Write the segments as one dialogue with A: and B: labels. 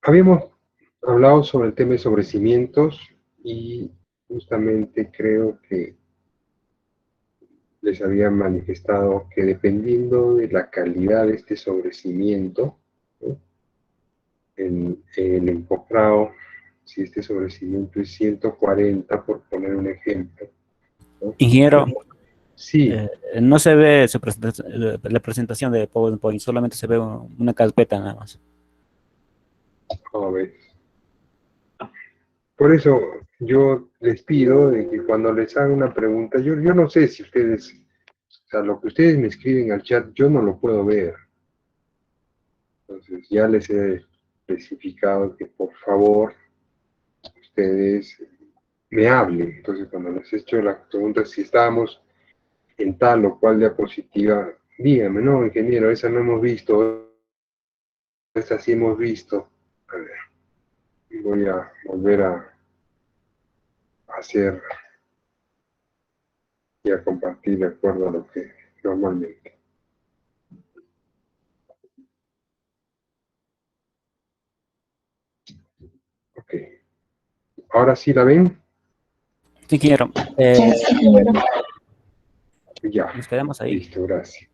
A: Habíamos hablado sobre el tema de sobrecimientos y justamente creo que les había manifestado que dependiendo de la calidad de este sobrecimiento, ¿no? En el encofrado, si este sobrecimiento es 140, por poner un ejemplo, ¿no?
B: Ingeniero,
A: Sí,
B: no se ve la presentación de PowerPoint, solamente se ve una carpeta nada más.
A: a ver. Por eso yo les pido de que cuando les haga una pregunta, yo no sé si ustedes, o sea, lo que ustedes me escriben al chat, yo no lo puedo ver. Entonces ya les he especificado que por favor ustedes me hablen. Entonces cuando les he hecho la pregunta si estábamos en tal o cual diapositiva, díganme, no, ingeniero, esa no hemos visto, esa sí hemos visto. A ver, voy a volver a hacer y a compartir de acuerdo a lo que normalmente. Ok. ¿Ahora sí la ven?
B: Sí, ingeniero,
A: Ya.
B: nos quedamos ahí.
A: Listo, gracias.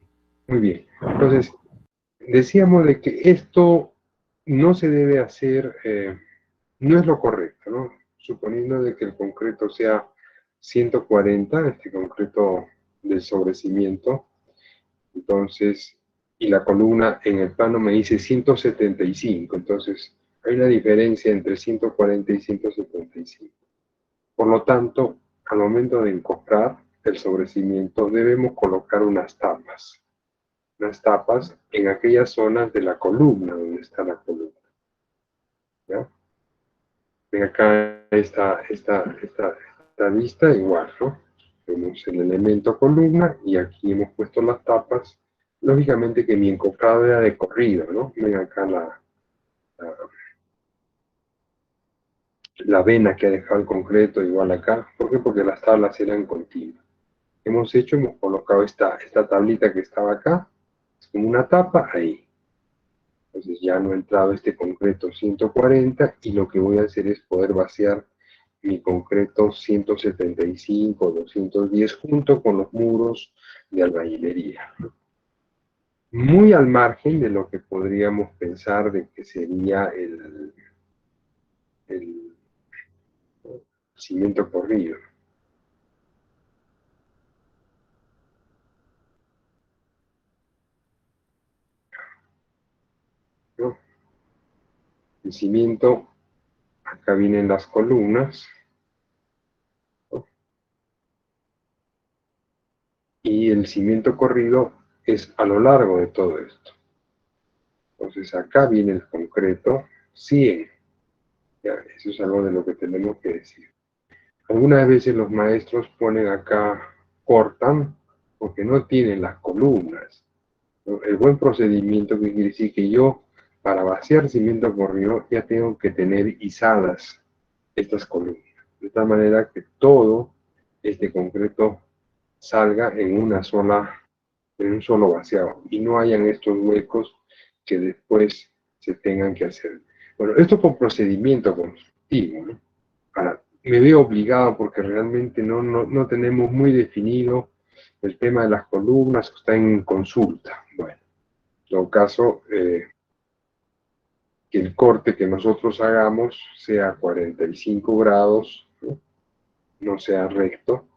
A: Muy bien. Entonces, decíamos de que esto no se debe hacer, no es lo correcto, ¿no? Suponiendo de que el concreto sea 140, este concreto del sobrecimiento, entonces, y la columna en el plano me dice 175, entonces hay una diferencia entre 140 y 175. Por lo tanto, al momento de encofrar el sobrecimiento debemos colocar unas tapas en aquellas zonas de la columna donde está la columna. ¿Ya? Ven acá esta vista igual, ¿no? Vemos el elemento columna y aquí hemos puesto las tapas. Lógicamente que mi encofrado era de corrido, ¿no? Ven acá la, la vena que ha dejado el concreto igual acá. ¿Por qué? Porque las tablas eran continuas. Hemos colocado esta tablita que estaba acá, es como una tapa ahí. Entonces ya no ha entrado este concreto 140 y lo que voy a hacer es poder vaciar mi concreto 175, 210 junto con los muros de albañilería. Muy al margen de lo que podríamos pensar de que sería el cimiento corrido, ¿no? El cimiento, acá vienen las columnas, ¿no? Y el cimiento corrido es a lo largo de todo esto. Entonces acá viene el concreto 100. Ya, eso es algo de lo que tenemos que decir. Algunas veces los maestros ponen acá, cortan, porque no tienen las columnas, ¿no? El buen procedimiento que quiere decir que yo, para vaciar cimiento corrido, ya tengo que tener izadas estas columnas, de tal manera que todo este concreto salga en un solo vaciado, y no hayan estos huecos que después se tengan que hacer. Bueno, esto por procedimiento constructivo, ¿no? Ahora, me veo obligado porque realmente no tenemos muy definido el tema de las columnas, que está en consulta. Bueno, en todo caso, que el corte que nosotros hagamos sea 45 grados, ¿no? No sea recto,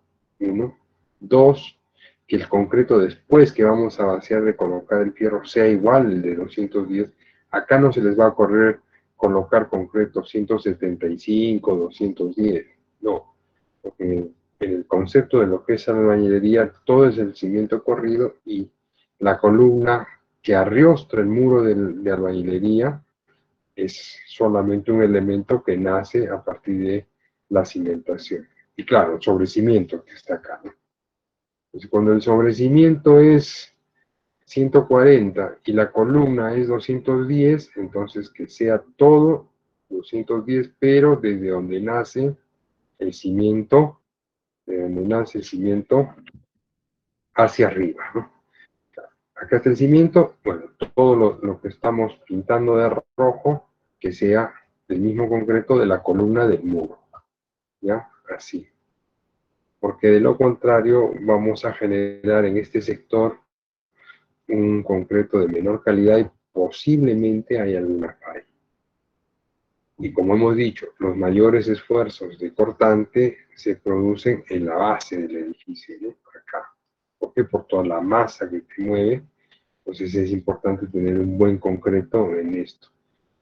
A: uno. Dos, que el concreto después que vamos a vaciar de colocar el fierro sea igual al de 210. Acá no se les va a correr colocar concreto 175, 210, no, porque en el concepto de lo que es albañilería, todo es el cimiento corrido y la columna que arriostra el muro de albañilería es solamente un elemento que nace a partir de la cimentación. Y claro, el sobrecimiento que está acá, ¿no? Entonces, cuando el sobrecimiento es 140 y la columna es 210, entonces que sea todo 210, pero desde donde nace el cimiento, hacia arriba, ¿no? Acá está el cimiento, bueno, todo lo que estamos pintando de rojo que sea del mismo concreto de la columna del muro, ¿ya? Así. Porque de lo contrario vamos a generar en este sector un concreto de menor calidad y posiblemente hay alguna falla. Y como hemos dicho, los mayores esfuerzos de cortante se producen en la base del edificio, ¿no? Acá. ¿Por qué? Por toda la masa que se mueve. Entonces es importante tener un buen concreto en esto.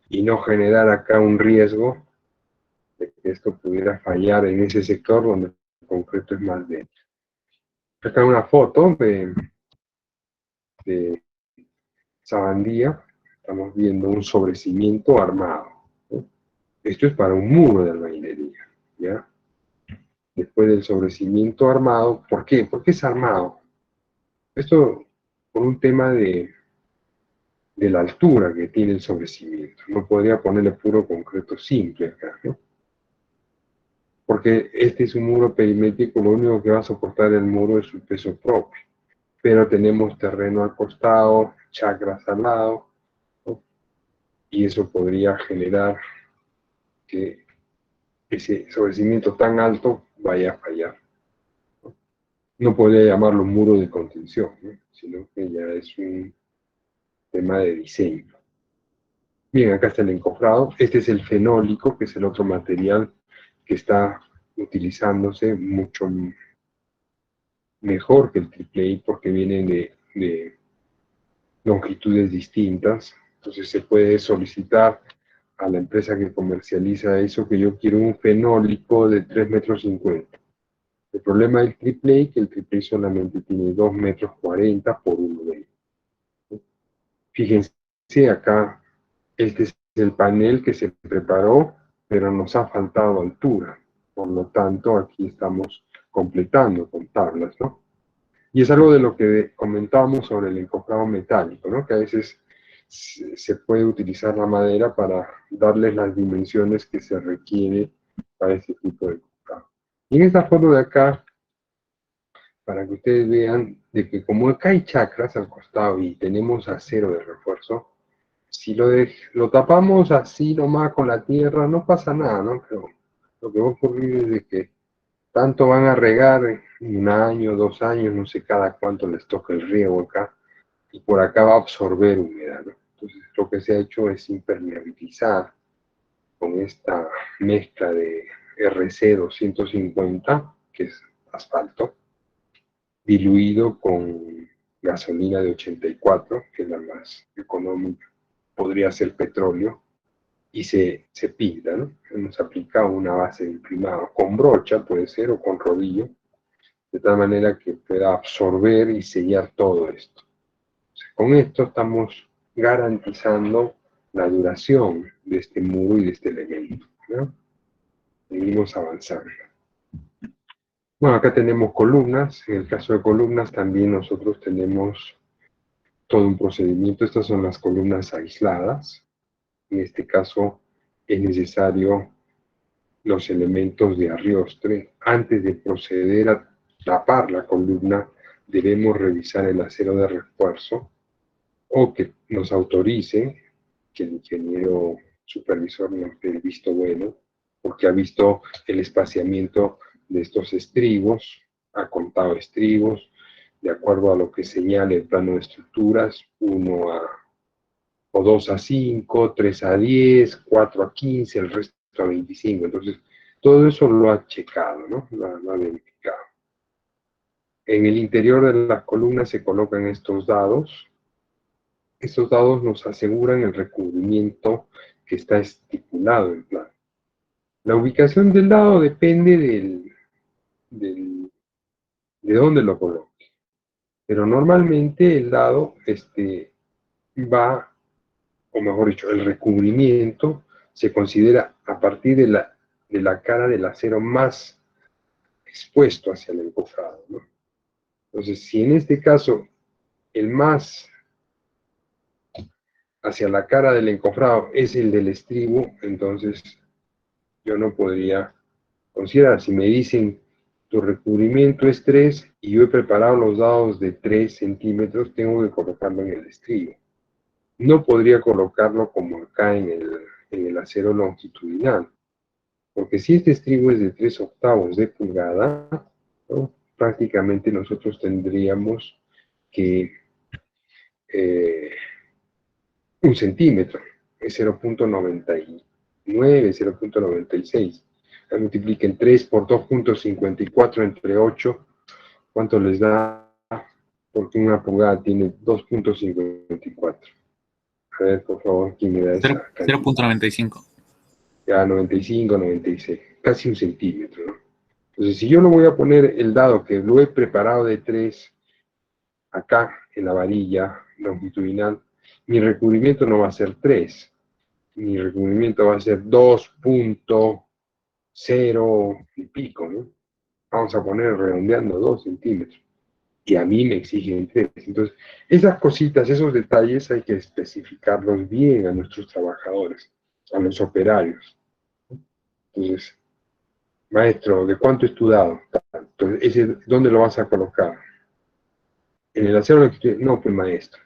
A: Y no generar acá un riesgo de que esto pudiera fallar en ese sector donde el concreto es más denso. Acá una foto de Sabandía. Estamos viendo un sobrecimiento armado, ¿no? Esto es para un muro de albañilería, ¿ya? Después del sobrecimiento armado, ¿por qué? ¿Por qué es armado? Esto por un tema de la altura que tiene el sobrecimiento. No podría ponerle puro concreto simple acá, ¿no? Porque este es un muro perimétrico, lo único que va a soportar el muro es su peso propio. Pero tenemos terreno al costado, chacras al lado, ¿no? Y eso podría generar que ese sobrecimiento tan alto vaya a fallar. No podría llamarlo muro de contención, ¿no? Sino que ya es un tema de diseño. Bien, acá está el encofrado. Este es el fenólico, que es el otro material que está utilizándose mucho mejor que el triple porque vienen de longitudes distintas. Entonces se puede solicitar a la empresa que comercializa eso que yo quiero un fenólico de 3,50 metros. El problema del triple es que el triple solamente tiene 2,40 metros por 1,20. Fíjense acá, este es el panel que se preparó, pero nos ha faltado altura. Por lo tanto, aquí estamos completando con tablas, ¿no? Y es algo de lo que comentábamos sobre el encofrado metálico, ¿no? Que a veces se puede utilizar la madera para darles las dimensiones que se requiere para este tipo de encofrado. Y en esta foto de acá, para que ustedes vean de que como acá hay chacras al costado y tenemos acero de refuerzo, si lo tapamos así nomás con la tierra, no pasa nada, ¿no? Pero lo que va a ocurrir es de que tanto van a regar en 1 año, 2 años, no sé cada cuánto les toca el riego acá, y por acá va a absorber humedad, ¿no? Entonces lo que se ha hecho es impermeabilizar con esta mezcla de RC 250, que es asfalto, diluido con gasolina de 84, que es la más económica, podría ser petróleo, y se pinta, ¿no? Hemos aplicado una base de imprimado con brocha, puede ser, o con rodillo, de tal manera que pueda absorber y sellar todo esto. Entonces, con esto estamos garantizando la duración de este muro y de este elemento, ¿no? Seguimos avanzando. Bueno, acá tenemos columnas. En el caso de columnas también nosotros tenemos todo un procedimiento. Estas son las columnas aisladas. En este caso es necesario los elementos de arriostre. Antes de proceder a tapar la columna, debemos revisar el acero de refuerzo o que nos autorice, que el ingeniero supervisor nos dé el visto bueno, porque ha visto el espaciamiento de estos estribos, ha contado estribos, de acuerdo a lo que señala el plano de estructuras, 2 a 5, 3 a 10, 4 a 15, el resto a 25. Entonces, todo eso lo ha checado, ¿no? Lo ha verificado. En el interior de las columnas se colocan estos dados. Estos dados nos aseguran el recubrimiento que está estipulado en plan. La ubicación del dado depende de dónde lo coloque. Pero normalmente el dado va, o mejor dicho, el recubrimiento se considera a partir de la cara del acero más expuesto hacia el encofrado, ¿no? Entonces, si en este caso el más hacia la cara del encofrado es el del estribo, entonces yo no podría considerar. Si me dicen tu recubrimiento es 3 y yo he preparado los dados de 3 centímetros, tengo que colocarlo en el estribo. No podría colocarlo como acá en en el acero longitudinal. Porque si este estribo es de 3/8 de pulgada, ¿no? Prácticamente nosotros tendríamos que 1 centímetro, es 0,99, 0,96. Multipliquen 3 por 2,54 entre 8, ¿cuánto les da? Porque una pulgada tiene 2,54. A ver, por favor, ¿quién me da esa cantidad?
C: 0,95.
A: Ya 95, 96, casi 1 centímetro, ¿no? Entonces, si yo no voy a poner el dado que lo he preparado de 3 acá en la varilla longitudinal, mi recubrimiento no va a ser 3, mi recubrimiento va a ser 2,0 y pico, ¿no? Vamos a poner redondeando 2 centímetros. Y a mí me exigen 3. Entonces, esas cositas, esos detalles hay que especificarlos bien a nuestros trabajadores, a los operarios. Entonces, maestro, ¿de cuánto es tu dado? Entonces, ¿dónde lo vas a colocar? En el acero longitudinal, no, pues maestro.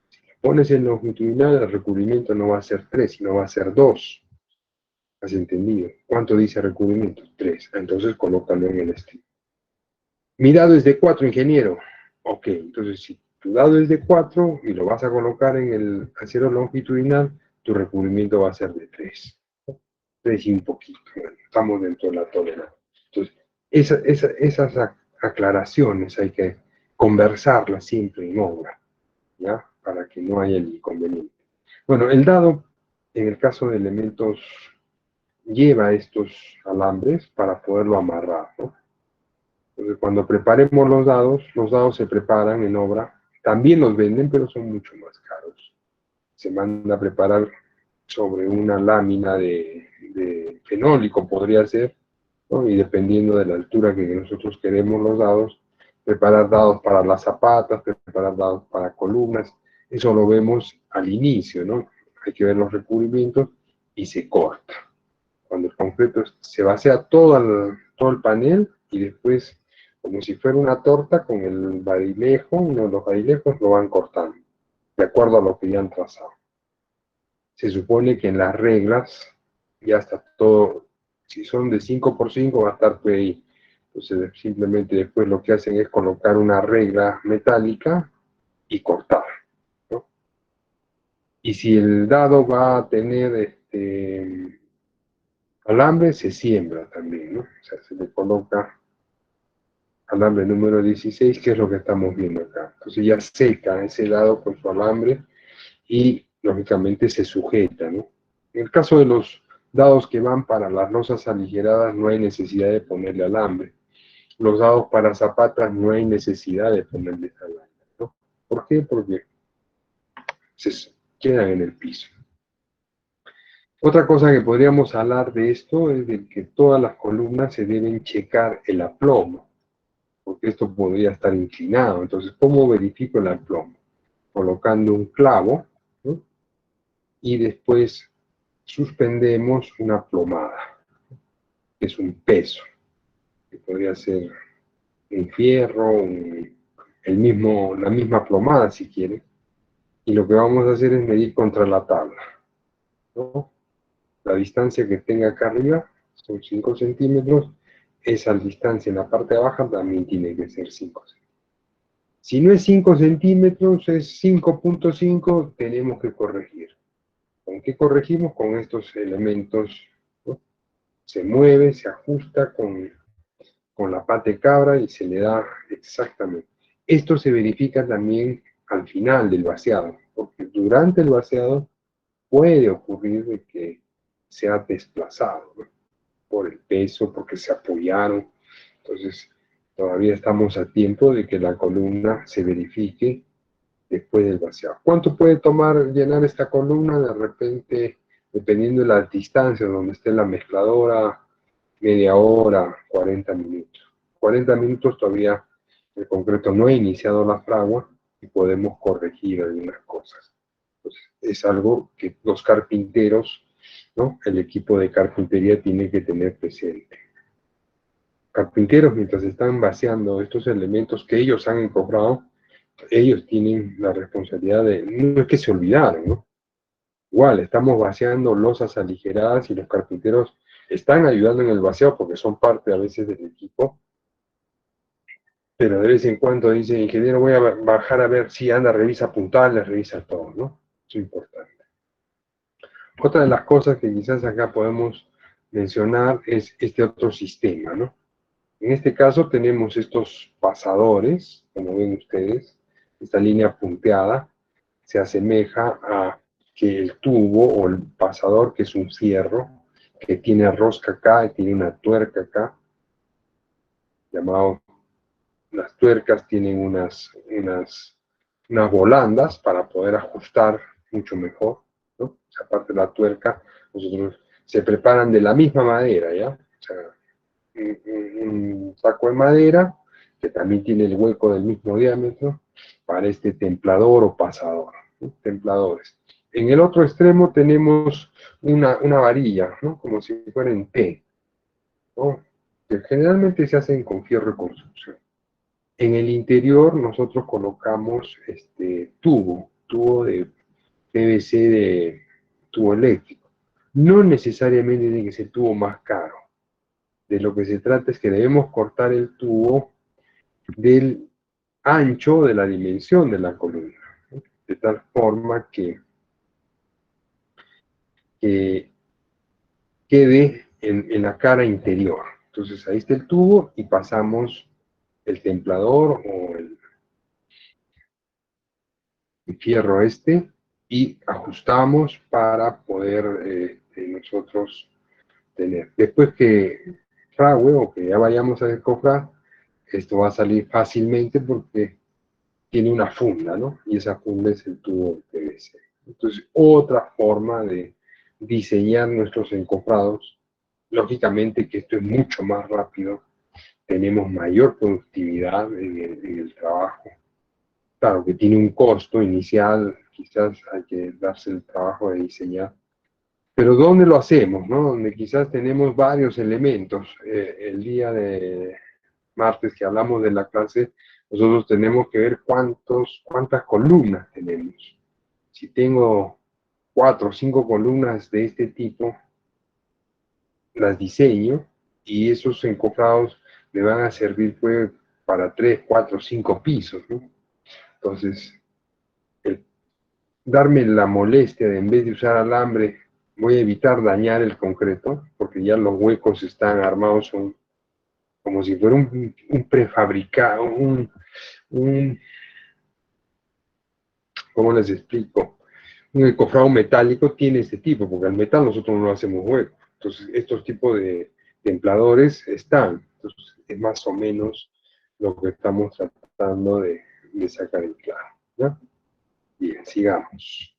A: Si lo pones en longitudinal, el recubrimiento no va a ser 3, sino va a ser 2. ¿Has entendido? ¿Cuánto dice recubrimiento? 3. Entonces, colócalo en el estilo. Mi dado es de 4, ingeniero. Ok, entonces si tu dado es de 4 y lo vas a colocar en el acero longitudinal, tu recubrimiento va a ser de 3. 3 y un poquito. Bueno, estamos dentro de la tolerancia. Entonces, esas aclaraciones hay que conversarlas siempre en obra, ¿ya? Para que no haya el inconveniente. Bueno, el dado, en el caso de elementos, lleva estos alambres para poderlo amarrar, ¿no? Entonces, cuando preparemos los dados se preparan en obra, también los venden, pero son mucho más caros. Se manda a preparar sobre una lámina de fenólico, podría ser, ¿no? Y dependiendo de la altura que nosotros queremos los dados, preparar dados para las zapatas, preparar dados para columnas, eso lo vemos al inicio, ¿no? Hay que ver los recubrimientos y se corta. Cuando el concreto se vacía todo el panel y después, como si fuera una torta, con el barilejo, uno de los barilejos lo van cortando, de acuerdo a lo que ya han trazado. Se supone que en las reglas ya está todo, si son de 5x5 va a estar PI. Entonces simplemente después lo que hacen es colocar una regla metálica y cortar, ¿no? Y si el dado va a tener alambre, se siembra también, ¿no? O sea, se le coloca alambre número 16, que es lo que estamos viendo acá. Entonces ya seca ese dado con su alambre y lógicamente se sujeta, ¿no? En el caso de los dados que van para las losas aligeradas no hay necesidad de ponerle alambre. Los dados para zapatas no hay necesidad de ponerle alambre, ¿no? ¿Por qué? Porque se quedan en el piso. Otra cosa que podríamos hablar de esto es de que todas las columnas se deben checar el aplomo, porque esto podría estar inclinado. Entonces, ¿cómo verifico el aplomo? Colocando un clavo, ¿no? Y después suspendemos una plomada, que es un peso, que podría ser un fierro, la misma plomada si quieren, y lo que vamos a hacer es medir contra la tabla, ¿no? La distancia que tenga acá arriba son 5 centímetros, esa distancia en la parte baja también tiene que ser 5 centímetros. Si no es 5 centímetros, es 5,5, tenemos que corregir. ¿Con qué corregimos? Con estos elementos, ¿no? Se mueve, se ajusta con la pata de cabra y se le da exactamente. Esto se verifica también al final del vaciado, porque durante el vaciado puede ocurrir de que se ha desplazado, ¿no? Por el peso, porque se apoyaron. Entonces, todavía estamos a tiempo de que la columna se verifique después del vaciado. ¿Cuánto puede tomar llenar esta columna? De repente, dependiendo de la distancia donde esté la mezcladora, media hora, 40 minutos. 40 minutos todavía el concreto no ha iniciado la fragua y podemos corregir algunas cosas. Entonces, es algo que los carpinteros, ¿no? El equipo de carpintería tiene que tener presente. Carpinteros, mientras están vaciando estos elementos que ellos han encontrado, ellos tienen la responsabilidad de, no es que se olvidaron, ¿no? Igual, estamos vaciando losas aligeradas y los carpinteros están ayudando en el vaciado porque son parte a veces del equipo, pero de vez en cuando dice, ingeniero, voy a bajar a ver si anda, revisa puntales, revisa todo, ¿no? Eso es importante. Otra de las cosas que quizás acá podemos mencionar es este otro sistema, ¿no? En este caso tenemos estos pasadores, como ven ustedes, esta línea punteada se asemeja a que el tubo o el pasador, que es un fierro, que tiene rosca acá y tiene una tuerca acá, llamado, las tuercas tienen unas volandas para poder ajustar mucho mejor, ¿no? Aparte de la tuerca, nosotros se preparan de la misma madera, ¿ya? O sea, un saco de madera que también tiene el hueco del mismo diámetro para este templador o pasador, ¿no? Templadores. En el otro extremo tenemos una varilla, ¿no? Como si fuera en T, ¿no? Que generalmente se hacen con fierro de construcción. En el interior nosotros colocamos este tubo de PVC, de tubo eléctrico. No necesariamente tiene que ser tubo más caro. De lo que se trata es que debemos cortar el tubo del ancho de la dimensión de la columna, ¿no? De tal forma que quede en la cara interior. Entonces ahí está el tubo y pasamos el templador o el fierro este y ajustamos para poder nosotros tener. Después que fragüe o que ya vayamos a descofrar, esto va a salir fácilmente porque tiene una funda, ¿no? Y esa funda es el tubo de PVC. Entonces, otra forma de diseñar nuestros encofrados. Lógicamente que esto es mucho más rápido, tenemos mayor productividad en el trabajo. Claro que tiene un costo inicial, quizás hay que darse el trabajo de diseñar. Pero ¿dónde lo hacemos, no? Donde quizás tenemos varios elementos. El día de martes que hablamos de la clase, nosotros tenemos que ver cuántas columnas tenemos. Si tengo 4 o 5 columnas de este tipo, las diseño y esos encofrados me van a servir pues, para 3, 4, 5 pisos, ¿no? Entonces, el darme la molestia de en vez de usar alambre, voy a evitar dañar el concreto, porque ya los huecos están armados, son como si fuera un prefabricado, un, ¿cómo les explico? Un encofrado metálico tiene este tipo, porque al metal nosotros no hacemos hueco. Entonces, estos tipos de templadores están. Entonces, es más o menos lo que estamos tratando de sacar en claro, ¿no? Bien, sigamos.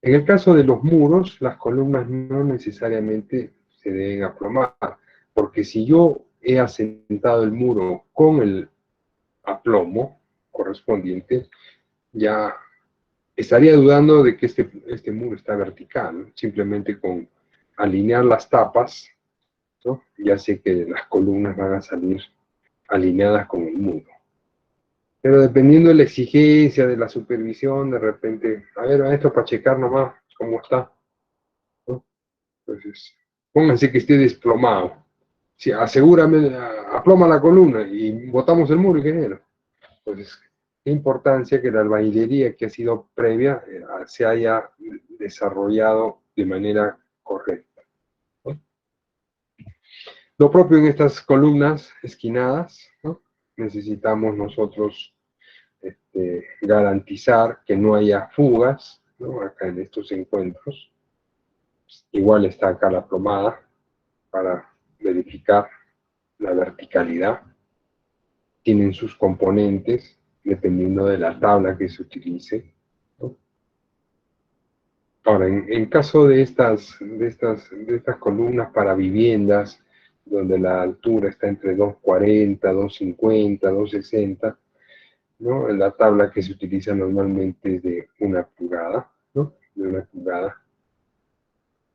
A: En el caso de los muros, las columnas no necesariamente se deben aplomar, porque si yo he asentado el muro con el aplomo correspondiente, ya estaría dudando de que este muro está vertical, ¿no? Simplemente con alinear las tapas, ¿no? Ya sé que las columnas van a salir alineadas con el muro. Pero dependiendo de la exigencia, de la supervisión, de repente, a ver, esto para checar nomás cómo está, ¿no? Entonces, pónganse que esté desplomado. Sí, asegúrame, aploma la columna y botamos el muro, ingeniero. Entonces, qué importancia que la albañilería que ha sido previa se haya desarrollado de manera correcta, ¿no? Lo propio en estas columnas esquinadas, ¿no? Necesitamos nosotros garantizar que no haya fugas, ¿no? Acá en estos encuentros. Igual está acá la plomada para verificar la verticalidad. Tienen sus componentes dependiendo de la tabla que se utilice, ¿no? Ahora, en caso de estas columnas para viviendas, donde la altura está entre 240, 250, 260, ¿no? La tabla que se utiliza normalmente es de 1 pulgada, ¿no? De 1 pulgada.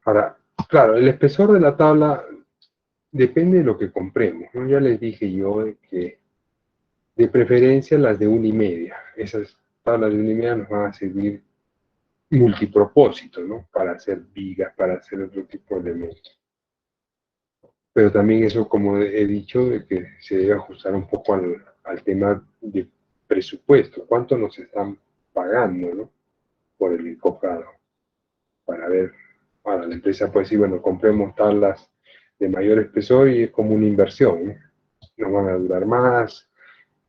A: Ahora, claro, el espesor de la tabla depende de lo que compremos, ¿no? Ya les dije yo que de preferencia las de 1,5. Esas tablas de 1,5 nos van a servir multipropósito, ¿no? Para hacer vigas, para hacer otro tipo de elementos. Pero también eso, como he dicho, de que se debe ajustar un poco al tema de presupuesto. ¿Cuánto nos están pagando, ¿no? Por el encofrado? Para ver, para la empresa puede decir, bueno, compremos tablas de mayor espesor y es como una inversión, ¿no? Nos van a durar más,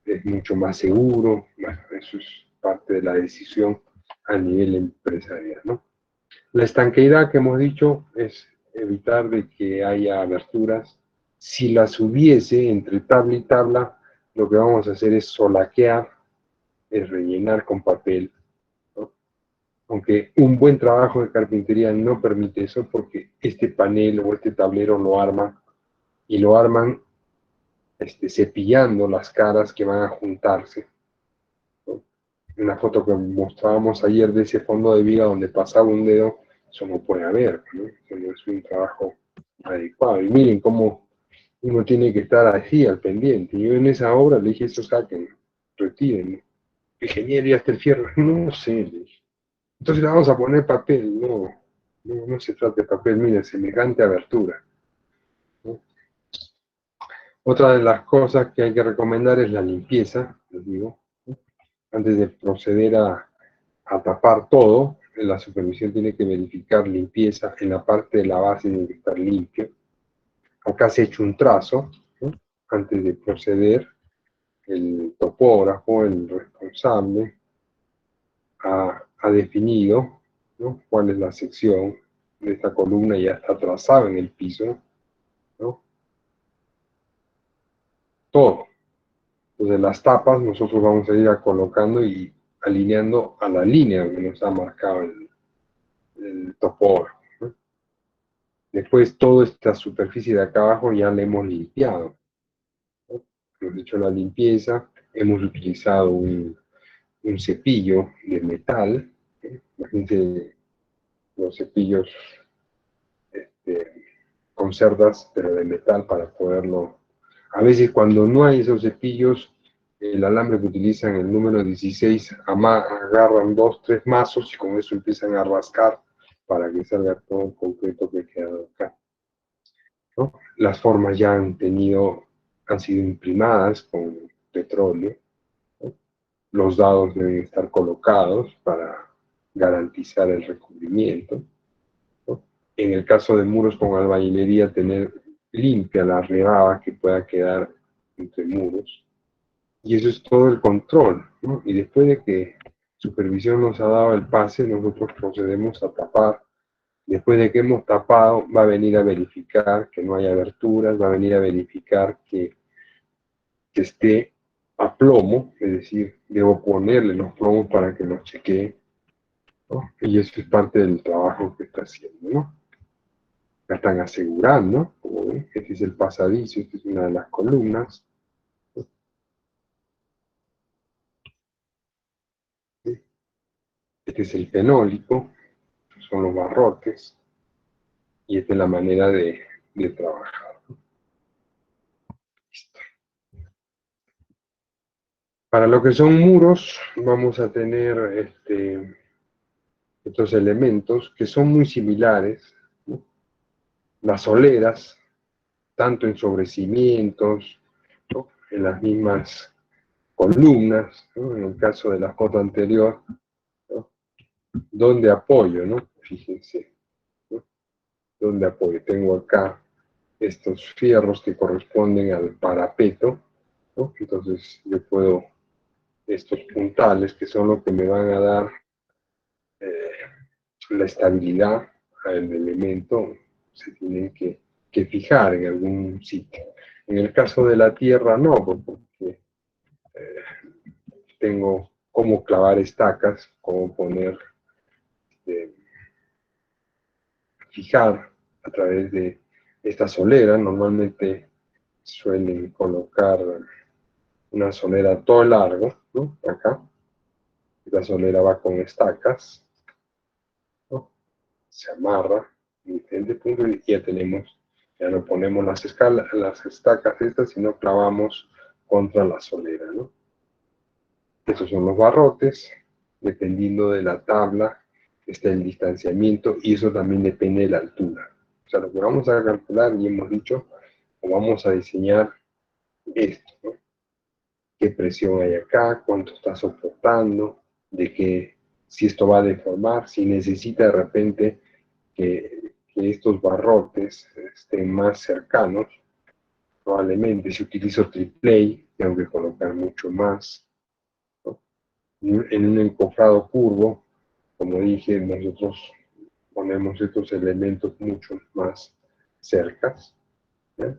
A: es mucho más seguro. Bueno, eso es parte de la decisión a nivel empresarial, ¿no? La estanqueidad que hemos dicho es evitar de que haya aberturas. Si las hubiese entre tabla y tabla, lo que vamos a hacer es solaquear, es rellenar con papel, ¿no? Aunque un buen trabajo de carpintería no permite eso, porque este panel o este tablero lo arman y lo arman cepillando las caras que van a juntarse, ¿no? Una foto que mostrábamos ayer de ese fondo de viga donde pasaba un dedo, eso no puede haber, ¿no? Eso no es un trabajo adecuado. Y miren cómo uno tiene que estar así al pendiente. Yo en esa obra le dije, eso saquen, retiren. Ingeniero, ¿y hasta el fierro? No sé, le dije. Entonces le vamos a poner papel. No se trata de papel, miren, semejante abertura, ¿no? Otra de las cosas que hay que recomendar es la limpieza, les digo, ¿no? Antes de proceder a tapar todo, la supervisión tiene que verificar limpieza en la parte de la base, tiene que estar limpio. Acá se ha hecho un trazo, ¿no? Antes de proceder, el topógrafo, el responsable, ha definido, ¿no? Cuál es la sección de esta columna, ya está trazada en el piso, ¿no? Todo. Entonces las tapas nosotros vamos a ir colocando y alineando a la línea que nos ha marcado el topógrafo, ¿no? Después toda esta superficie de acá abajo ya la hemos limpiado, ¿no? Hemos hecho la limpieza, hemos utilizado un cepillo de metal, ¿no? Imagínense los cepillos con cerdas, pero de metal para poderlo. A veces cuando no hay esos cepillos, el alambre que utilizan, el número 16, agarran 2, 3 mazos y con eso empiezan a rascar para que salga todo el concreto que ha quedado acá, ¿no? Las formas ya han sido imprimadas con petróleo, ¿no? Los dados deben estar colocados para garantizar el recubrimiento, ¿no? En el caso de muros con albañilería, tener limpia la rebaba que pueda quedar entre muros. Y eso es todo el control, ¿no? Y después de que supervisión nos ha dado el pase, nosotros procedemos a tapar. Después de que hemos tapado, va a venir a verificar que no haya aberturas, va a venir a verificar que esté a plomo, es decir, debo ponerle los plomos para que los chequee, ¿no? Y eso es parte del trabajo que está haciendo, ¿no? La están asegurando, como ven, este es el pasadizo, esta es una de las columnas, ¿sí? Este es el fenólico, son los barrotes, y esta es la manera de trabajar. Listo. Para lo que son muros, vamos a tener estos elementos que son muy similares, ¿no? Las soleras, tanto en sobrecimientos, ¿no? En las mismas columnas, ¿no? En el caso de la foto anterior, ¿no? Donde apoyo, ¿no? Fíjense, ¿no? Donde apoyo. Tengo acá estos fierros que corresponden al parapeto, ¿no? Entonces yo puedo, estos puntales que son los que me van a dar eh, la estabilidad al elemento, se tienen que fijar en algún sitio. En el caso de la tierra no, porque eh, tengo cómo clavar estacas, cómo poner, eh, fijar a través de esta solera. Normalmente suelen colocar una solera todo largo, ¿no? Acá. La solera va con estacas, ¿no? Se amarra en diferentes puntos y ya tenemos, ya no ponemos las estacas estas, sino clavamos contra la solera, ¿no? Estos son los barrotes, dependiendo de la tabla está el distanciamiento y eso también depende de la altura. O sea, lo que vamos a calcular, y hemos dicho, o vamos a diseñar esto, ¿no? Qué presión hay acá, cuánto está soportando, de que si esto va a deformar, si necesita de repente que estos barrotes estén más cercanos, probablemente si utilizo triplay, tengo que colocar mucho más, ¿no? En un encofrado curvo, como dije, nosotros ponemos estos elementos mucho más cercas, ¿ya?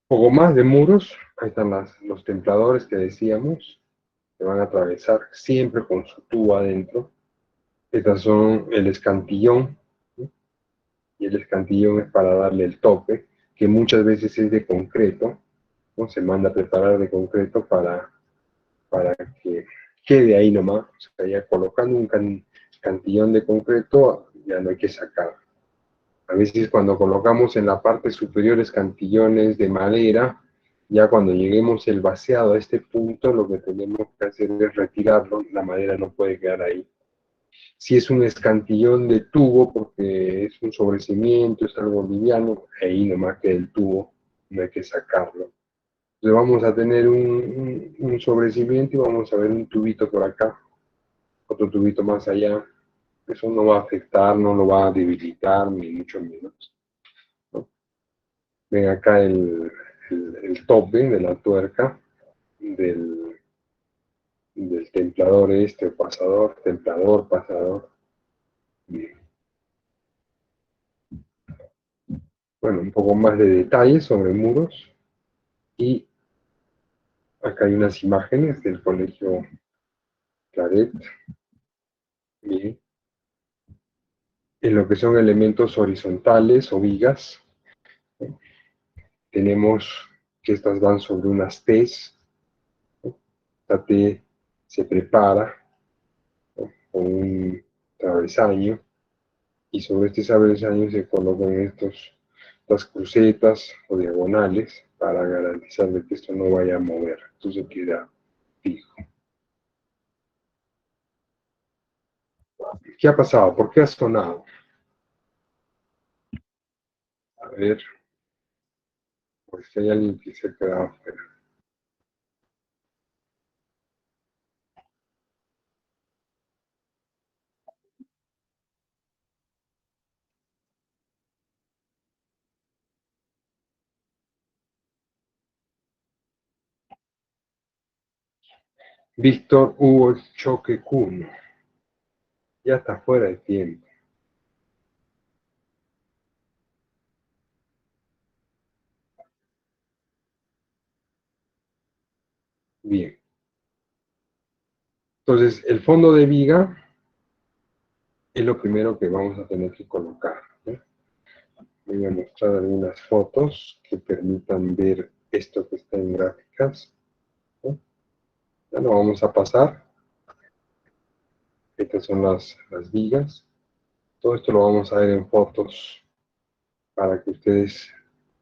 A: Un poco más de muros, ahí están los templadores que decíamos, que van a atravesar siempre con su tubo adentro. Estas son el escantillón, ¿sí? Y el escantillón es para darle el tope, que muchas veces es de concreto, ¿no? Se manda a preparar de concreto para que quede ahí nomás. O sea, ya colocando un cantillón de concreto, ya no hay que sacar. A veces cuando colocamos en la parte superior escantillones de madera, ya cuando lleguemos el vaciado a este punto, lo que tenemos que hacer es retirarlo, la madera no puede quedar ahí. Si es un escantillón de tubo, porque es un sobrecimiento, es algo liviano, ahí nomás queda el tubo, no hay que sacarlo. Entonces vamos a tener un sobrecimiento y vamos a ver un tubito por acá, otro tubito más allá. Eso no va a afectar, no lo va a debilitar, ni mucho menos, ¿no? Ven acá el tope de la tuerca del, del templador este, pasador, templador, pasador. Bien. Bueno, un poco más de detalles sobre muros. Y acá hay unas imágenes del colegio Claret. Bien. En lo que son elementos horizontales o vigas, ¿no? Tenemos que estas van sobre unas T's, ¿no? La T se prepara, ¿no? Con un travesaño y sobre este travesaño se colocan estas crucetas o diagonales para garantizar de que esto no vaya a mover, entonces queda fijo. ¿Qué ha pasado? ¿Por qué ha sonado? A ver, pues si hay alguien que se ha quedado afuera. Víctor Hugo Choque Cuno. Ya está fuera de tiempo. Bien. Entonces, el fondo de viga es lo primero que vamos a tener que colocar, ¿no? Voy a mostrar algunas fotos que permitan ver esto que está en gráficas, ¿no? Ya lo vamos a pasar. Estas son las vigas. Todo esto lo vamos a ver en fotos para que ustedes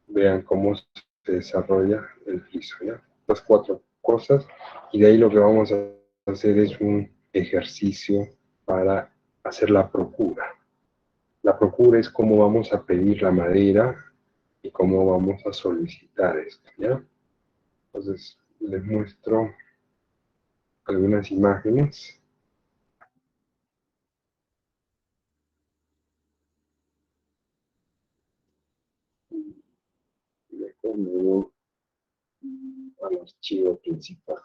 A: vean cómo se desarrolla el piso, ¿ya? Las cuatro cosas. Y de ahí lo que vamos a hacer es un ejercicio para hacer la procura. La procura es cómo vamos a pedir la madera y cómo vamos a solicitar esto, ¿ya? Entonces, les muestro algunas imágenes. Le pongo al archivo principal,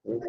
A: ¿no?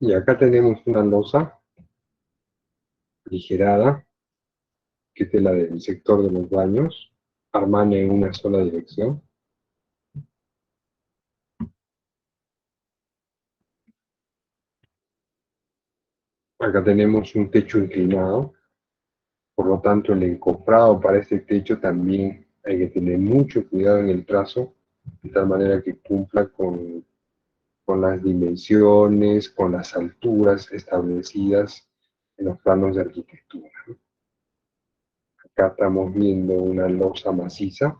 A: Y acá tenemos una losa aligerada, que es la del sector de los baños, armada en una sola dirección. Acá tenemos un techo inclinado, por lo tanto el encofrado para este techo también hay que tener mucho cuidado en el trazo, de tal manera que cumpla con las dimensiones, con las alturas establecidas en los planos de arquitectura. Acá estamos viendo una losa maciza,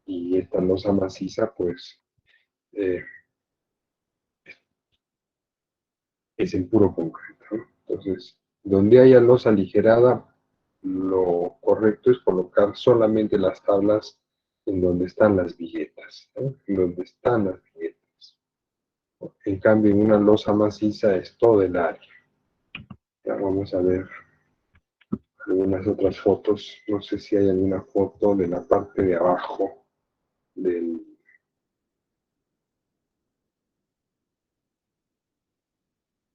A: y esta losa maciza pues eh, es en puro concreto, ¿no? Entonces, donde haya losa aligerada, lo correcto es colocar solamente las tablas en donde están las viguetas, ¿no? En donde están las viguetas. En cambio, en una losa maciza es todo el área. Ya vamos a ver algunas otras fotos. No sé si hay alguna foto de la parte de abajo del...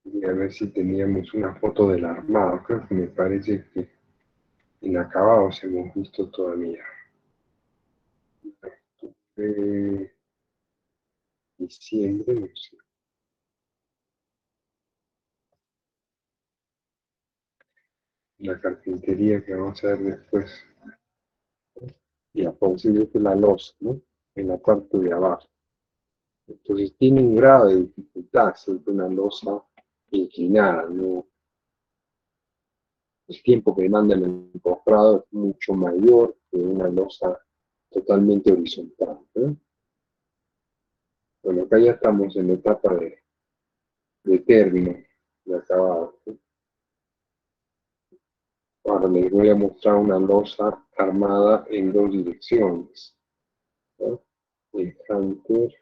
A: Y a ver si teníamos una foto del armado. Creo que me parece que inacabados hemos visto todavía. Diciembre, no sé. La carpintería que vamos a ver después. Y a posible que la losa, ¿no? En la parte de abajo. Entonces tiene un grado de dificultad, siempre una losa inclinada, ¿no? El tiempo que demanda el encofrado es mucho mayor que una losa totalmente horizontal, ¿no? Bueno, acá ya estamos en la etapa de término, de acabado, ¿no? Ahora les voy a mostrar una losa armada en dos direcciones, ¿no? El Hunter,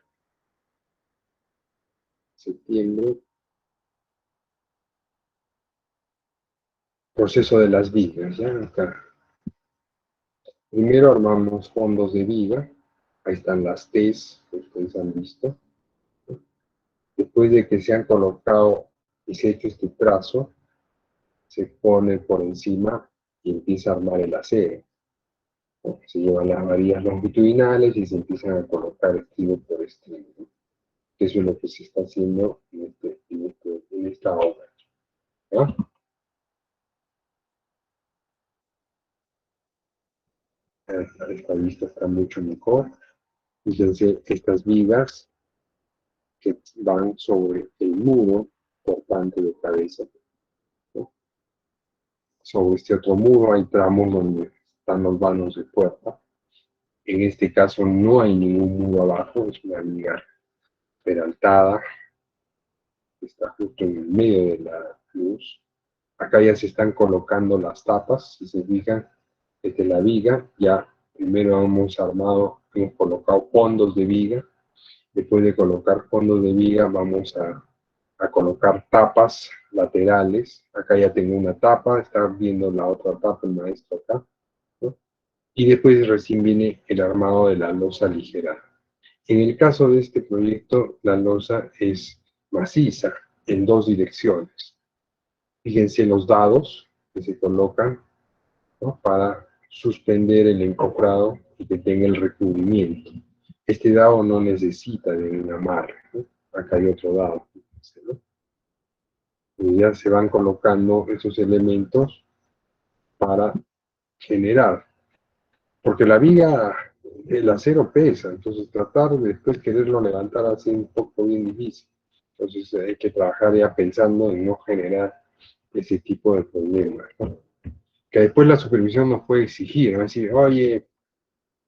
A: septiembre, proceso de las vigas, ¿ya? Acá. Primero armamos fondos de viga, ahí están las T's que ustedes han visto. Después de que se han colocado y se ha hecho este trazo, se pone por encima y empieza a armar el acero, ¿no? Se llevan las varillas longitudinales y se empiezan a colocar estribo por estribo, ¿no? Eso es lo que se está haciendo en esta obra, ¿no? Esta vista está mucho mejor. Fíjense estas vigas que van sobre el muro portante de cabeza, ¿no? Sobre este otro muro hay tramos donde están los vanos de puerta. En este caso no hay ningún muro abajo, es una viga peraltada que está justo en el medio de la luz. Acá ya se están colocando las tapas, si se fijan, desde la viga, ya primero hemos armado, hemos colocado fondos de viga. Después de colocar fondos de viga, vamos a colocar tapas laterales. Acá ya tengo una tapa, está viendo la otra tapa el maestro acá, ¿no? Y después recién viene el armado de la losa ligera. En el caso de este proyecto, la losa es maciza en dos direcciones. Fíjense los dados que se colocan, ¿no? Para suspender el encofrado y que tenga el recubrimiento. Este dado no necesita de un amarre, ¿no? Acá hay otro dado, fíjense, ¿no? Y ya se van colocando esos elementos para generar, porque la viga, el acero pesa, entonces tratar de después quererlo levantar así un poco bien difícil. Entonces hay que trabajar ya pensando en no generar ese tipo de problemas, ¿no? Que después la supervisión nos puede exigir, ¿no? Decir, oye,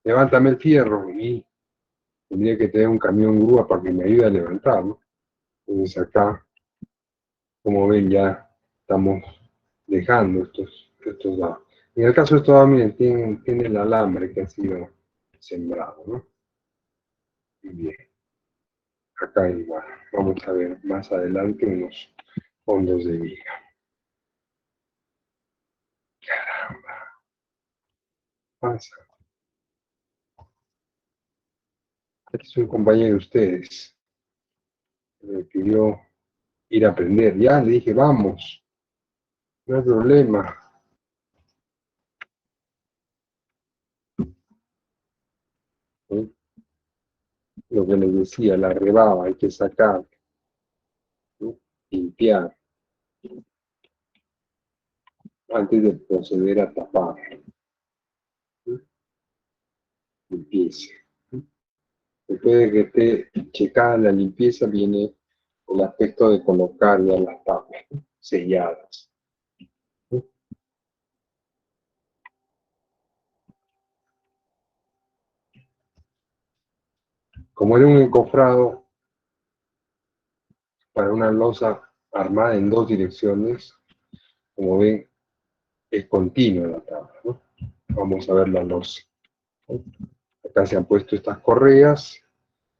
A: levántame el fierro, y tendría que tener un camión grúa para que me ayude a levantar, ¿no? Entonces acá, como ven, ya estamos dejando estos dados. En el caso de estos dados, miren, tiene el alambre que ha sido sembrado, ¿no? Muy bien. Acá igual. Vamos a ver más adelante unos fondos de viga. Pasa. Este es un compañero de ustedes. Me pidió ir a aprender. Ya le dije, vamos, no hay problema. ¿Sí? Lo que les decía, la rebaba, hay que sacar, ¿no? Limpiar, antes de proceder a tapar. ¿Sí? Limpieza. Después de que esté checada la limpieza, viene el aspecto de colocar ya las tapas, ¿no? Selladas. ¿Sí? Como era un encofrado para una losa armada en dos direcciones, como ven, es continua la tabla, ¿no? Vamos a ver la losa, ¿no? Acá se han puesto estas correas,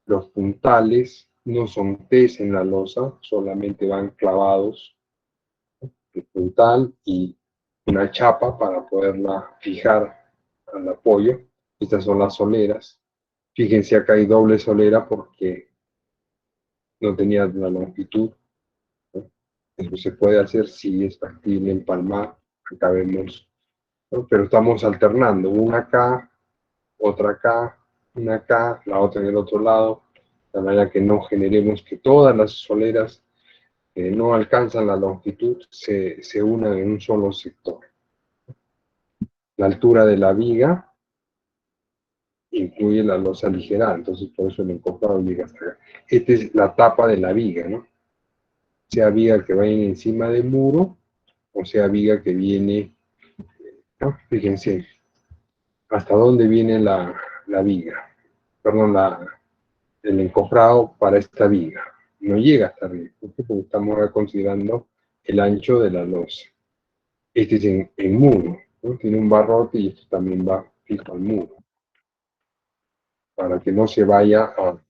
A: los puntales no son T's en la losa, solamente van clavados, ¿no? El puntal y una chapa para poderla fijar al apoyo. Estas son las soleras. Fíjense, acá hay doble solera porque no tenía la longitud, ¿no? Eso se puede hacer si es factible empalmar. Acá vemos, ¿no? Pero estamos alternando, una acá, otra acá, una acá, la otra en el otro lado, de manera que no generemos que todas las soleras que no alcanzan la longitud se unan en un solo sector. La altura de la viga incluye la losa ligera, entonces por eso el encofrado llega hasta acá. Esta es la tapa de la viga, ¿no? Sea viga que vaya encima del muro, o sea viga que viene, ¿no? Fíjense, hasta dónde viene la viga, perdón, el encofrado para esta viga. No llega hasta arriba, porque estamos ahora considerando el ancho de la losa. Este es en muro, ¿no? Tiene un barrote y esto también va fijo al muro, para que no se vaya a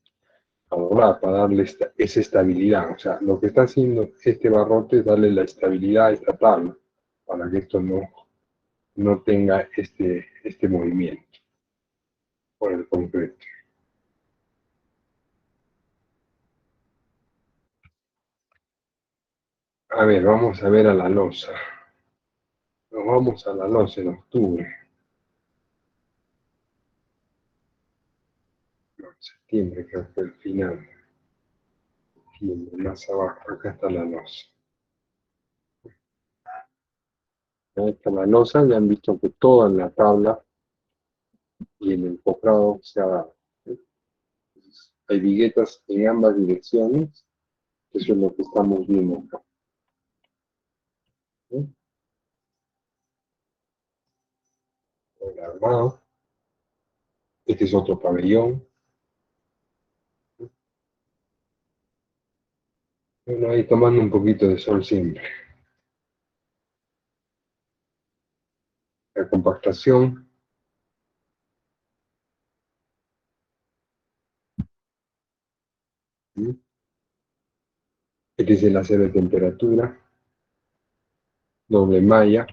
A: doblar, para darle esa estabilidad. O sea, lo que está haciendo este barrote es darle la estabilidad a esta tabla, para que esto no tenga este movimiento por el concreto. A ver, vamos a ver a la losa. Nos vamos a la losa en octubre. No, septiembre, creo que el final. Septiembre, más abajo, acá está la losa. Ahí está la losa, ya han visto que toda la tabla y el encofrado se ha dado. Entonces, hay viguetas en ambas direcciones, eso es lo que estamos viendo acá. ¿Sí? El armado. Este es otro pabellón. Bueno, ahí tomando un poquito de sol siempre. La compactación. ¿Sí? Este es el acero de temperatura. Doble malla.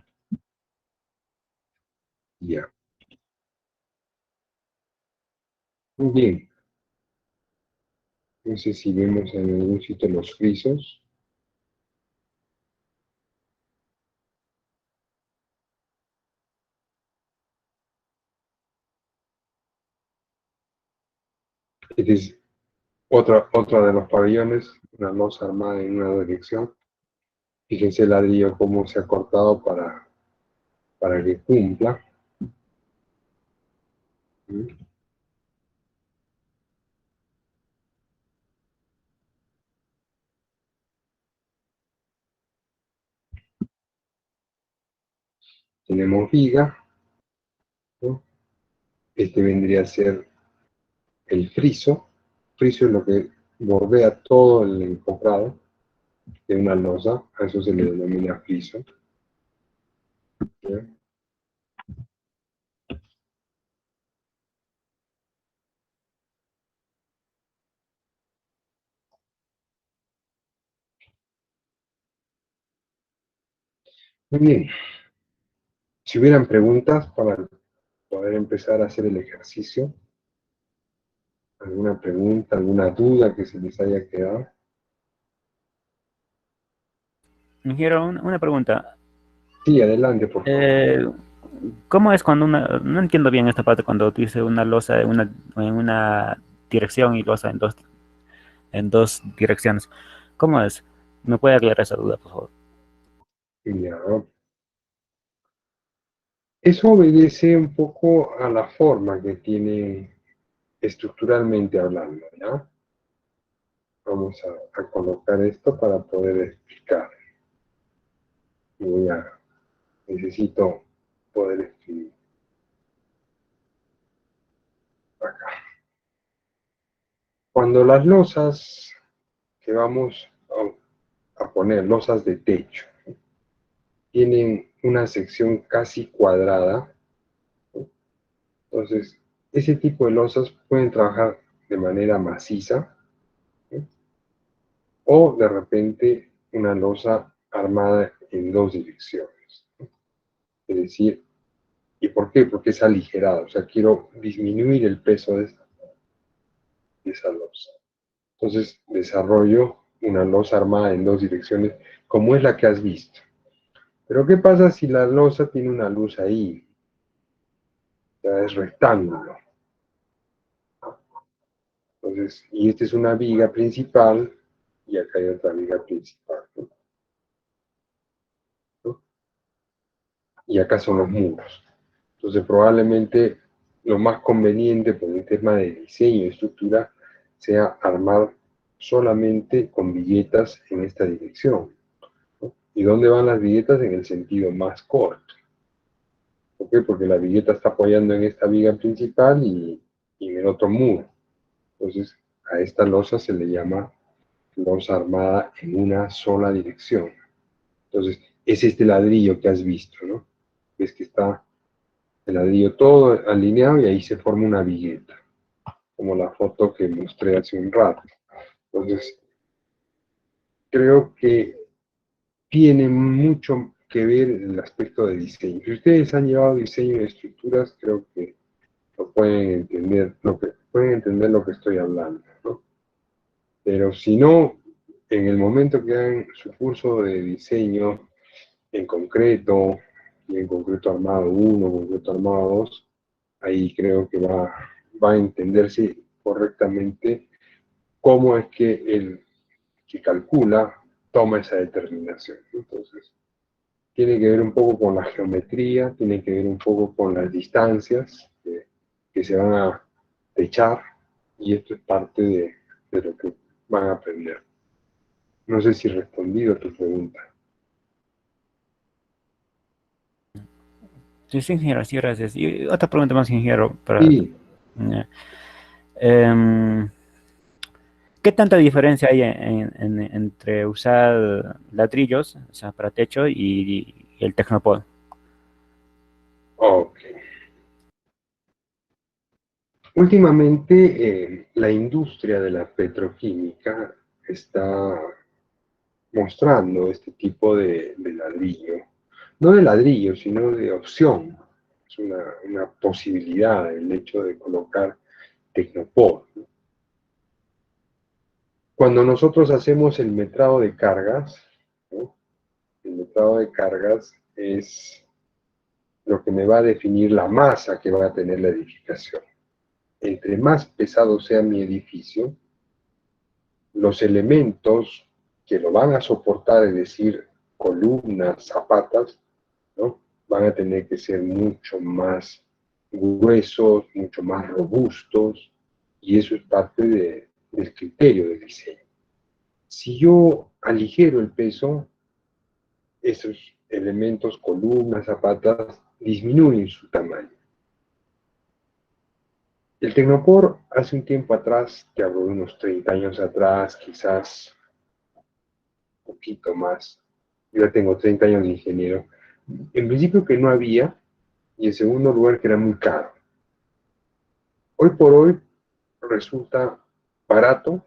A: Ya. Muy bien. No sé si vemos en algún sitio los frisos. Este es otra de los pabellones, una losa armada en una dirección. Fíjense el ladrillo cómo se ha cortado para que cumpla. ¿Sí? Tenemos viga, ¿no? Este vendría a ser el friso. Friso es lo que bordea todo el encofrado de una losa, a eso se le denomina friso. ¿Ya? Muy bien, si hubieran preguntas para poder empezar a hacer el ejercicio, alguna pregunta, alguna duda que se les haya quedado.
B: Ingeniero, una pregunta.
A: Sí, adelante, por favor.
B: Eh, ¿Cómo es cuando no entiendo bien esta parte cuando dice una losa en una dirección y losa en dos direcciones? ¿Cómo es? ¿Me puede aclarar esa duda, por favor?
A: Ya. Eso obedece un poco a la forma que tiene estructuralmente hablando, ¿ya? Vamos a colocar esto para poder explicar. Necesito poder escribir acá. Cuando las losas que vamos a poner, losas de techo, tienen una sección casi cuadrada, entonces ese tipo de losas pueden trabajar de manera maciza, ¿sí? O de repente una losa armada en dos direcciones. Es decir, ¿y por qué? Porque es aligerada, o sea, quiero disminuir el peso de esa losa. Entonces desarrollo una losa armada en dos direcciones, como es la que has visto. Pero ¿qué pasa si la losa tiene una luz ahí? Ya es rectángulo. Entonces, y esta es una viga principal y acá hay otra viga principal, ¿no? Y acá son los muros. Entonces, probablemente lo más conveniente por un tema de diseño y estructura sea armar solamente con viguetas en esta dirección, ¿no? ¿Y dónde van las viguetas? En el sentido más corto. ¿Por qué? Porque la vigueta está apoyando en esta viga principal y en el otro muro. Entonces, a esta losa se le llama losa armada en una sola dirección. Entonces, es este ladrillo que has visto, ¿no? Ves que está el ladrillo todo alineado y ahí se forma una vigueta, como la foto que mostré hace un rato. Entonces, creo que tiene mucho que ver el aspecto de diseño. Si ustedes han llevado diseño de estructuras, creo que pueden entender lo que estoy hablando, ¿no? Pero si no, en el momento que hagan su curso de diseño en concreto, y en concreto armado uno, concreto armado 2, ahí creo que va a entenderse correctamente cómo es que el que calcula toma esa determinación. Entonces, tiene que ver un poco con la geometría, tiene que ver un poco con las distancias que se van a techar, y esto es parte de lo que van a aprender. No sé si he respondido a tu pregunta.
B: Sí, sí, ingeniero, sí, gracias. Y otra pregunta más, ingeniero,
A: Sí,
B: eh, em, ¿qué tanta diferencia hay entre usar ladrillos, o sea, para techo y el Tecnopod?
A: ok. Últimamente, la industria de la petroquímica está mostrando este tipo de ladrillo. No de ladrillo, sino de opción. Es una posibilidad el hecho de colocar Tecnopor. Cuando nosotros hacemos el metrado de cargas, ¿no? El metrado de cargas es lo que me va a definir la masa que va a tener la edificación. Entre más pesado sea mi edificio, los elementos que lo van a soportar, es decir, columnas, zapatas, ¿no? Van a tener que ser mucho más gruesos, mucho más robustos, y eso es parte del criterio del diseño. Si yo aligero el peso, esos elementos, columnas, zapatas, disminuyen su tamaño. El Tecnopor hace un tiempo atrás, te hablo de unos 30 años atrás, quizás un poquito más, yo ya tengo 30 años de ingeniero, en principio que no había, y en segundo lugar que era muy caro. Hoy por hoy resulta barato,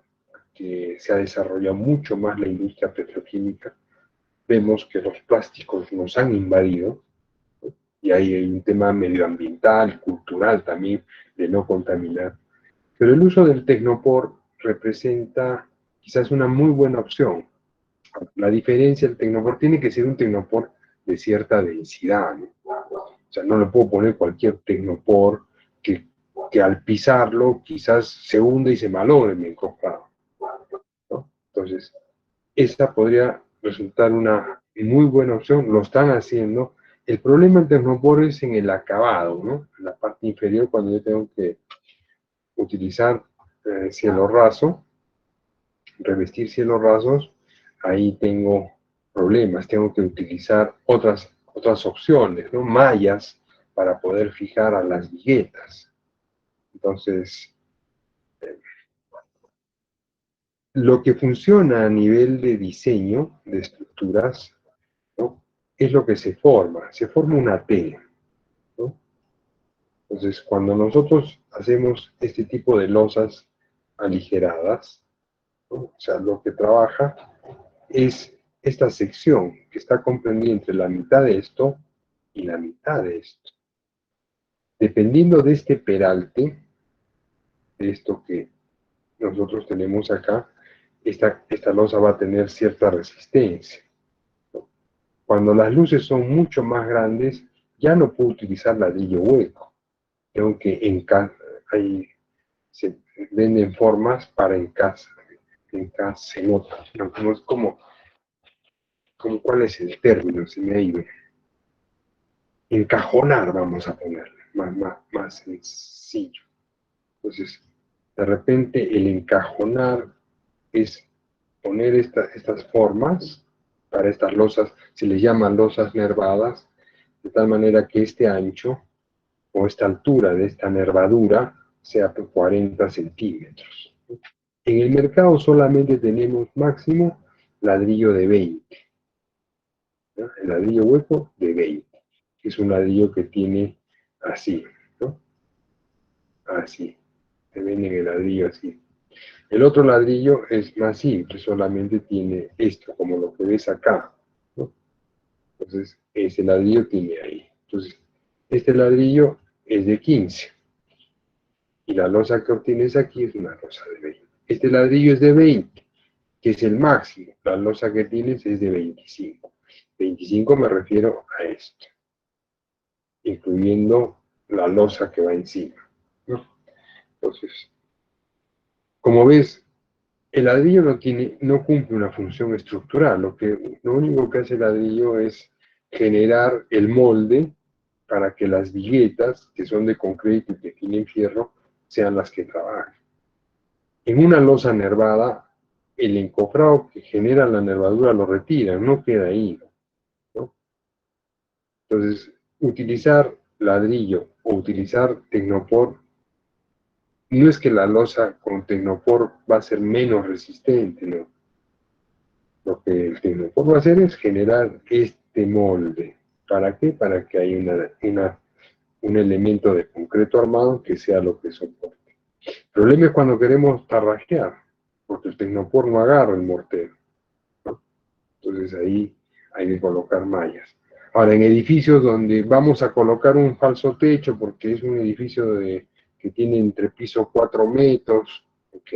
A: que se ha desarrollado mucho más la industria petroquímica. Vemos que los plásticos nos han invadido, ¿no? Y ahí hay un tema medioambiental, cultural también, de no contaminar. Pero el uso del Tecnopor representa quizás una muy buena opción. La diferencia del tecnopor tiene que ser un tecnopor de cierta densidad, ¿no? O sea, no le puedo poner cualquier tecnopor que al pisarlo quizás se hunda y se malogre mi encofrado, ¿no? Entonces, esa podría resultar una muy buena opción, lo están haciendo. El problema del tecnopor es en el acabado, ¿no? En la parte inferior, cuando yo tengo que utilizar cielo raso, revestir cielos rasos, ahí tengo problemas, tengo que utilizar otras opciones, ¿no? Mallas para poder fijar a las viguetas. Entonces, lo que funciona a nivel de diseño de estructuras, ¿no? Es lo que se forma una T, ¿no? Entonces, cuando nosotros hacemos este tipo de losas aligeradas, ¿no? O sea, lo que trabaja es esta sección que está comprendida entre la mitad de esto y la mitad de esto. Dependiendo de este peralte, de esto que nosotros tenemos acá, esta losa va a tener cierta resistencia. Cuando las luces son mucho más grandes, ya no puedo utilizar ladrillo hueco. Tengo que ahí se venden formas para encasenota. No es como cuál es el término, se me ha ido. Encajonar, vamos a ponerle, más sencillo. Entonces, de repente el encajonar es poner estas formas para estas losas, se les llaman losas nervadas, de tal manera que este ancho o esta altura de esta nervadura sea de 40 centímetros. En el mercado solamente tenemos máximo ladrillo de 20, ¿no? El ladrillo hueco de 20, que es un ladrillo que tiene así, ¿no? Así, se venden el ladrillo así. El otro ladrillo es más simple, solamente tiene esto, como lo que ves acá, ¿no? Entonces, ese ladrillo tiene ahí. Entonces, este ladrillo es de 15 y la losa que obtienes aquí es una losa de 20. Este ladrillo es de 20, que es el máximo. La losa que tienes es de 25. 25 me refiero a esto, incluyendo la losa que va encima, ¿no? Entonces, como ves, el ladrillo no cumple una función estructural. Lo único que hace el ladrillo es generar el molde para que las viguetas, que son de concreto y que tienen fierro, sean las que trabajen. En una losa nervada, el encofrado que genera la nervadura lo retira, no queda ahí, ¿no? Entonces, utilizar ladrillo o utilizar tecnopor, no es que la losa con tecnopor va a ser menos resistente, ¿no? Lo que el tecnopor va a hacer es generar este molde. ¿Para qué? Para que haya un elemento de concreto armado que sea lo que soporte. El problema es cuando queremos tarrajear, porque el tecnopor no agarra el mortero, ¿no? Entonces ahí hay que colocar mallas. Ahora, en edificios donde vamos a colocar un falso techo, porque es un edificio que tiene entre piso 4 metros, ok,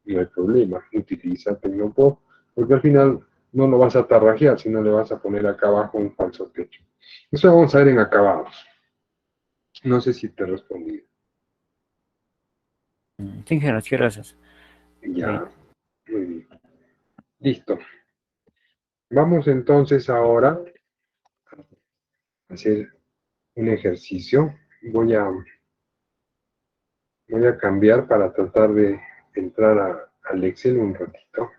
A: no hay problema, utiliza tecnopor, porque al final no lo vas a tarrajear, sino le vas a poner acá abajo un falso techo. Eso vamos a ver en acabados. No sé si te respondí.
B: Sí, gracias.
A: Ya, muy bien. Listo. Vamos entonces ahora a hacer un ejercicio. Voy a cambiar para tratar de entrar al Excel un ratito.